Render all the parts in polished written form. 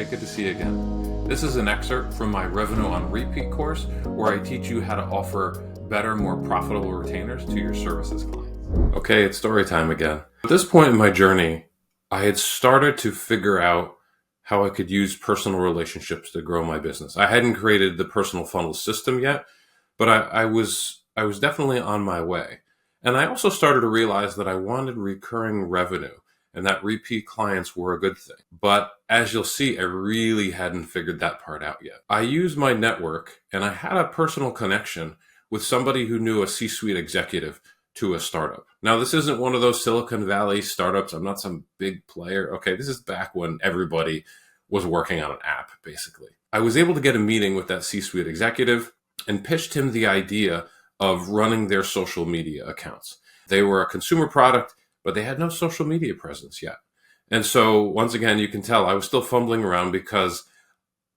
Hey, good to see you again. This is an excerpt from my Revenue on Repeat course where I teach you how to offer better, more profitable retainers to your services clients. Okay, it's story time again. At this point in my journey, I had started to figure out how I could use personal relationships to grow my business. I hadn't created the personal funnel system yet, but I was definitely on my way. And I also started to realize that I wanted recurring revenue and that repeat clients were a good thing. But as you'll see, I really hadn't figured that part out yet. I used my network and I had a personal connection with somebody who knew a C-suite executive to a startup. Now, this isn't one of those Silicon Valley startups. I'm not some big player. Okay, this is back when everybody was working on an app, basically. I was able to get a meeting with that C-suite executive and pitched him the idea of running their social media accounts. They were a consumer product, but they had no social media presence yet. And so once again, you can tell I was still fumbling around because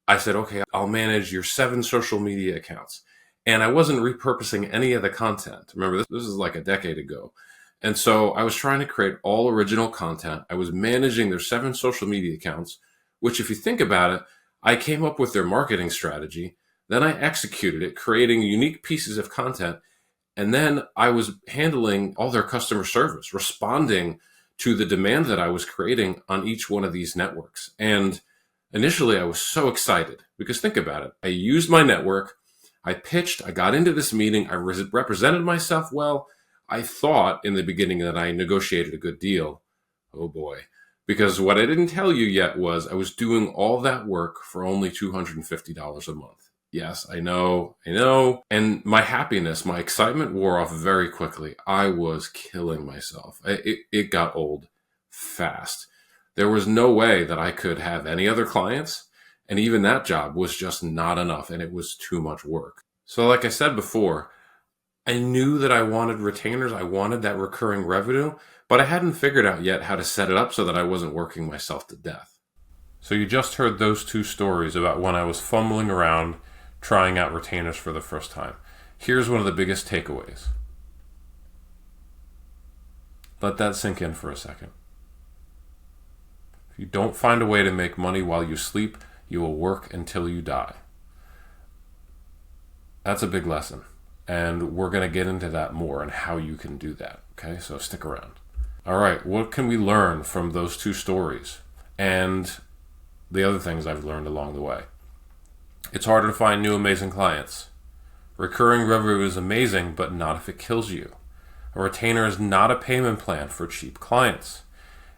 I said, okay, I'll manage your 7 social media accounts. And I wasn't repurposing any of the content. Remember, this is like a decade ago. And so I was trying to create all original content. I was managing their 7 social media accounts, which if you think about it, I came up with their marketing strategy. Then I executed it, creating unique pieces of content. And then I was handling all their customer service, responding to the demand that I was creating on each one of these networks. And initially I was so excited because think about it. I used my network. I pitched, I got into this meeting. I represented myself well. I thought in the beginning that I negotiated a good deal. Oh boy. Because what I didn't tell you yet was I was doing all that work for only $250 a month. Yes, I know. And my happiness, my excitement wore off very quickly. I was killing myself. It got old fast. There was no way that I could have any other clients. And even that job was just not enough. And it was too much work. So like I said before, I knew that I wanted retainers. I wanted that recurring revenue. But I hadn't figured out yet how to set it up so that I wasn't working myself to death. So you just heard those 2 stories about when I was fumbling around trying out retainers for the first time. Here's one of the biggest takeaways. Let that sink in for a second. If you don't find a way to make money while you sleep, you will work until you die. That's a big lesson. And we're going to get into that more and how you can do that. Okay, so stick around. All right, what can we learn from those 2 stories and the other things I've learned along the way? It's harder to find new amazing clients. Recurring revenue is amazing, but not if it kills you. A retainer is not a payment plan for cheap clients.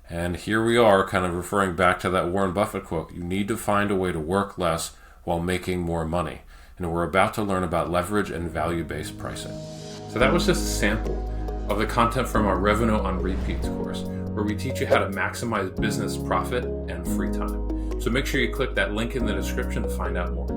And here we are kind of referring back to that Warren Buffett quote. You need to find a way to work less while making more money. And we're about to learn about leverage and value-based pricing. So that was just a sample of the content from our Revenue on Repeats course, where we teach you how to maximize business profit and free time. So make sure you click that link in the description to find out more.